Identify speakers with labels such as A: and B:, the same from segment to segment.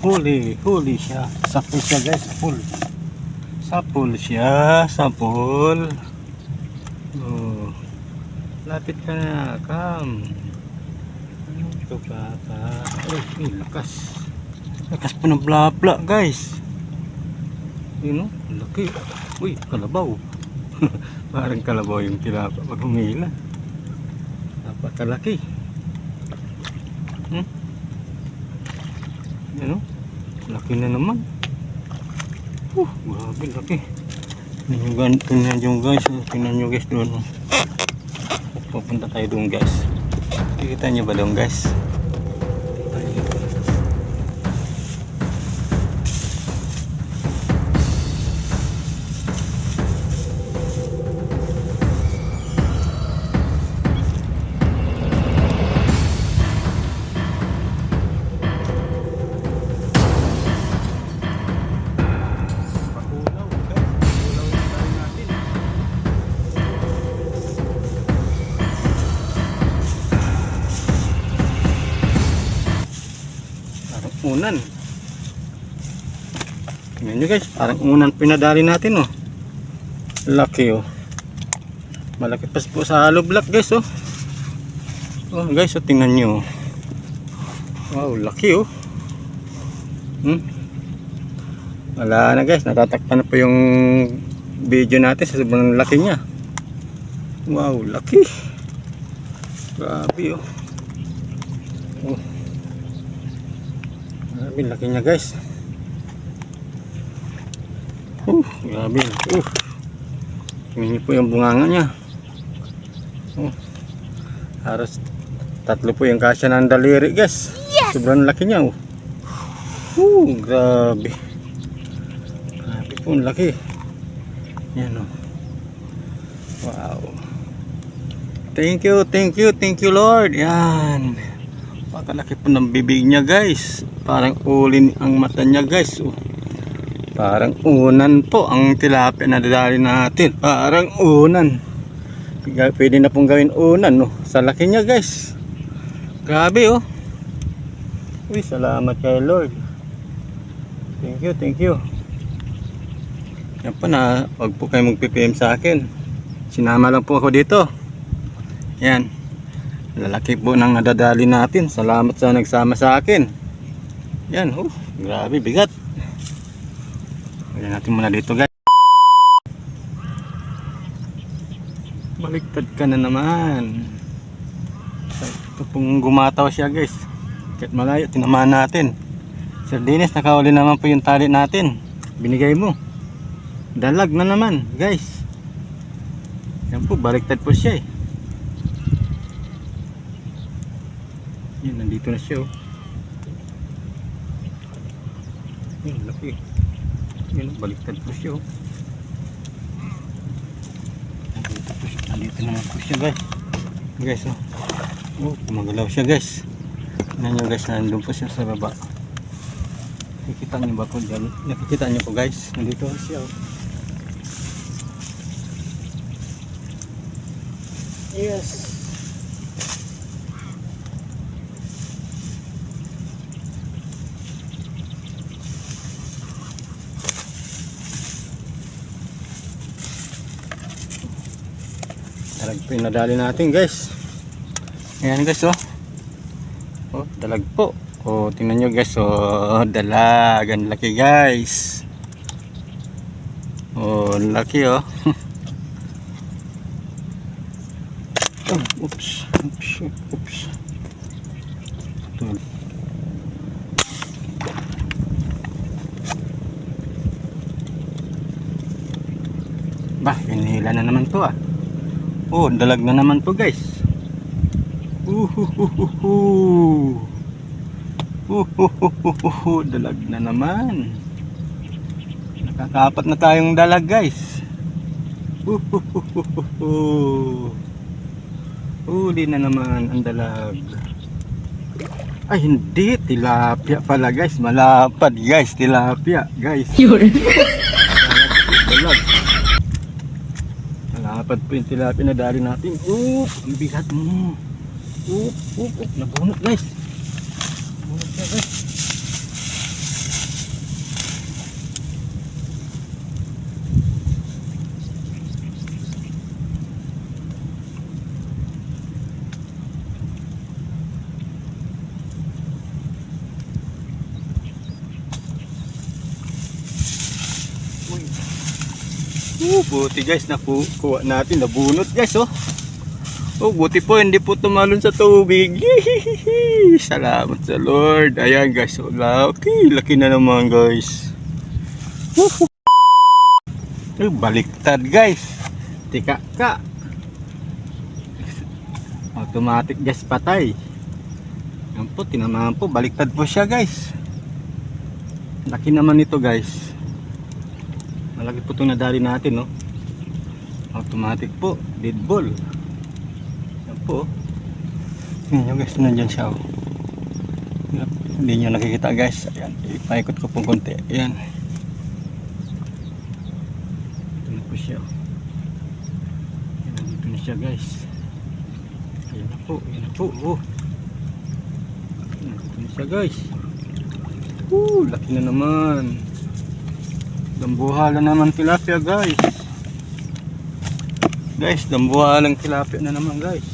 A: huli siya. Sapul siya guys, sapul siya, sapul. Oh, lapit ka na, kam. Ito bata. Ay, lakas. Lakas pa ng blabla guys. Yun o, laki. Uy, kalabaw. Parang kalabaw yung tilapia pag humila. Napakalaki. Yan o, laki na naman. Grabe laki. Tingnan nyo guys. Tingnan nyo guys doon. Pupunta tayo doon guys. Kita nyo ba doon guys? Unan. Tingnan nyo guys, parang unan pinadali natin oh. Laki oh. Malaki pa po sa hollow block guys oh. Oh guys, oh, tingnan nyo. Wow, laki oh. Wala na guys, natatakpan na po yung video natin sa sobrang laki niya. Wow, laki. Grabe oh. Oh. Grabe, laki niya guys. Grabe. Tingnan niyo po yung bunganga niya. Halos tatlo po yung kasya ng daliri guys. Yes! Sobrang laki niya oh. Grabe. Grabe po, laki. Yan oh. Wow. Thank you Lord. Yan. Pakalaki po ng bibig niya guys. Parang ulin ang mata niya guys oh. Parang unan po ang tilapia na dadali natin. Parang unan. Pwede na pong gawin unan no. Sa laki niya guys. Grabe oh. Uy, salamat kay Lord. Thank you. Yan po na, wag po kayo mag-PPM sa akin. Sinama lang po ako dito. Yan. Lalaki po ng nadadali natin. Salamat sa nagsama sa akin. Yan oh. Grabe, bigat. Lagyan natin muna dito guys. Baliktad ka na naman. Ito pong gumataw siya guys. Kahit malayo, tinamaan natin. Sir Dennis, nakauli naman po yung tali natin. Binigay mo. Dalag na naman guys. Yan po, baliktad po siya eh. Yan, nandito na siya oh. Yan, laki. Yan, baliktad po siya oh. Nandito naman po siya guys oh. Gumagalaw siya guys. Tignan nyo guys, nandun po siya sa baba. Nakikita nyo ba po dyan? Nakikita nyo po guys, nandito siya oh. Yes. Dalag po yung nadali natin guys. Ayan guys oh. Oh, dalag po. Oh, tingnan nyo guys oh. Dalag. Ang laki guys. Oh, laki oh. Oops. Bah, hinihila na naman to ah. Oh, dalag na naman to guys. Dalag na naman. Nakakapat na tayong dalag guys. Huli na naman ang dalag. Ay hindi, tilapia pala guys. Malapad guys, tilapia guys. Dalag. Malapad po yung tilapia na dali natin. Ang bigat mo. Nabunot guys. Nabunot siya guys. Buti guys, nakuha natin, nabunot guys, oh. Oh, buti po hindi po tumalon sa tubig. Salamat sa Lord. Ayan guys, oh, laki na naman guys. Oh, baliktad guys. Tika ka. Automatic gas patay. Yan po, tinamaan po, baliktad po siya guys. Laki naman ito guys. Malaki po itong nadali natin, no? Automatic po, dead ball. Yan po. Yan yung guys, nandyan siya, oh. Hindi nyo nakikita guys. Ayan, ipaikot ko pong konti. Ayan. Ito na po siya. Ayan, dito na siya guys. Ayan na po, oh. Ayan, dito na siya guys. Laki na naman. Dambuhala naman tilapia guys. Guys, dambuhalang tilapia na naman guys.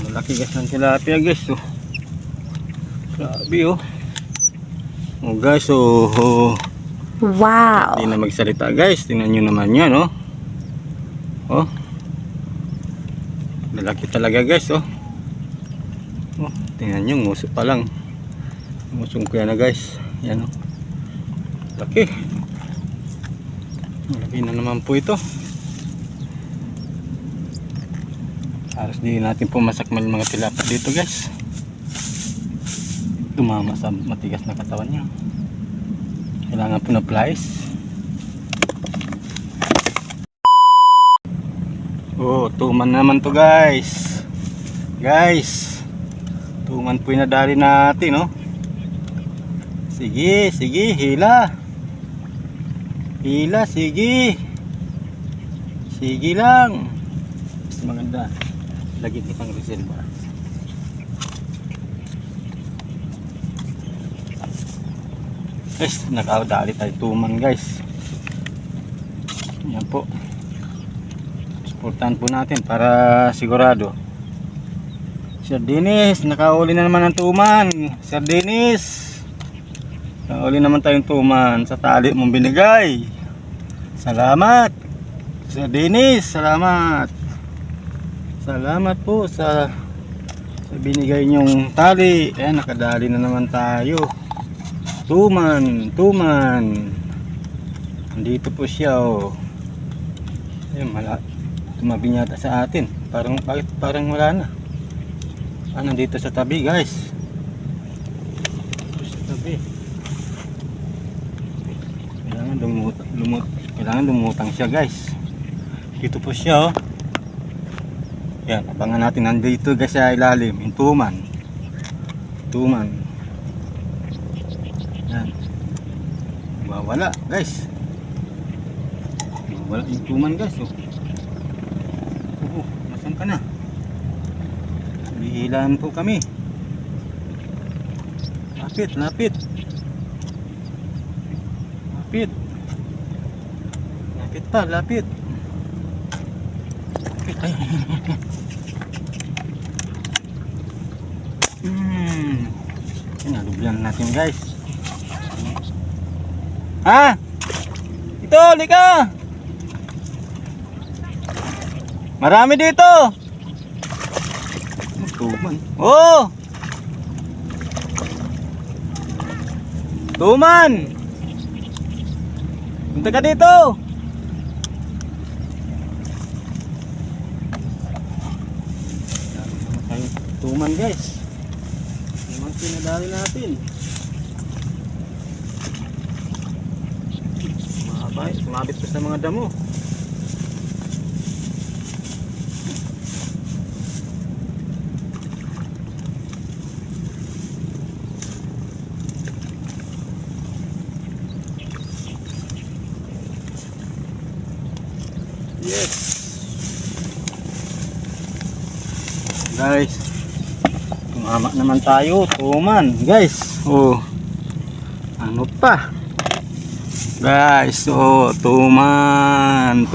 A: Malaki guys ng tilapia guys, oh. Grabe, oh. Oh guys, oh.
B: Wow.
A: Hindi na magsalita guys. Tingnan nyo naman yan, oh. Oh. Malaki talaga guys, oh. Oh, tingnan nyo, nguso pa lang. Ngusong ko yan na guys. Yan, oh. Laki. Malaki na naman po ito. Halos di natin pumasakmal mga tilapia dito guys. Tumama sa matigas na katawan niya. Kailangan po na plies. Oh, tuman naman to guys. Guys, tuman po yung nadali natin, no? Sige, hila. Hila, sige. Sige lang. Mas maganda. Lagyan ko pang reserva. Guys, nakadali tayo tuman guys. Yan po. Supportahan po natin para sigurado. Sir Dennis, nakauli na naman ang tuman. Sir Dennis, nakauli naman tayong tuman sa tali mong binigay. Salamat Sir Dennis, salamat. Salamat po sa binigay nyong tali. Ayan, nakadali na naman tayo. Tuman. Andito po siya, oh. Ayan, tumabi yata sa atin. Bakit parang wala na? Nandito sa tabi guys. Dito sa tabi. Kailangan lumutang siya guys. Dito po siya, oh. Yan, abangan natin. Nandito guys sa ilalim yung tuman. Yan. Wala guys. Wala yung tuman guys, oh. Nasaan ka na? Bihilaan po kami. Lapit. Lapit pa, lapit. Ay. Nalubyan natin guys. Ha? Ito, lika. Marami dito. Tuman. Oh. Tuman. Punta ka dito. Tuman guys. Tuman pinadali natin. Sumabit pa sa mga damo. Yes. Guys, tumama naman tayo, tuman, guys. Oh. Ano pa? Guys, oh, tuman,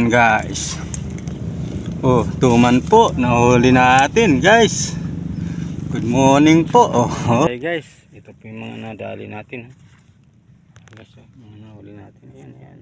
A: guys. Oh, tuman po, nahuli natin, guys. Good morning po. Oh. Okay guys, ito po yung mga nadali natin. Guys, mga nahuli natin. Ayan, ayan.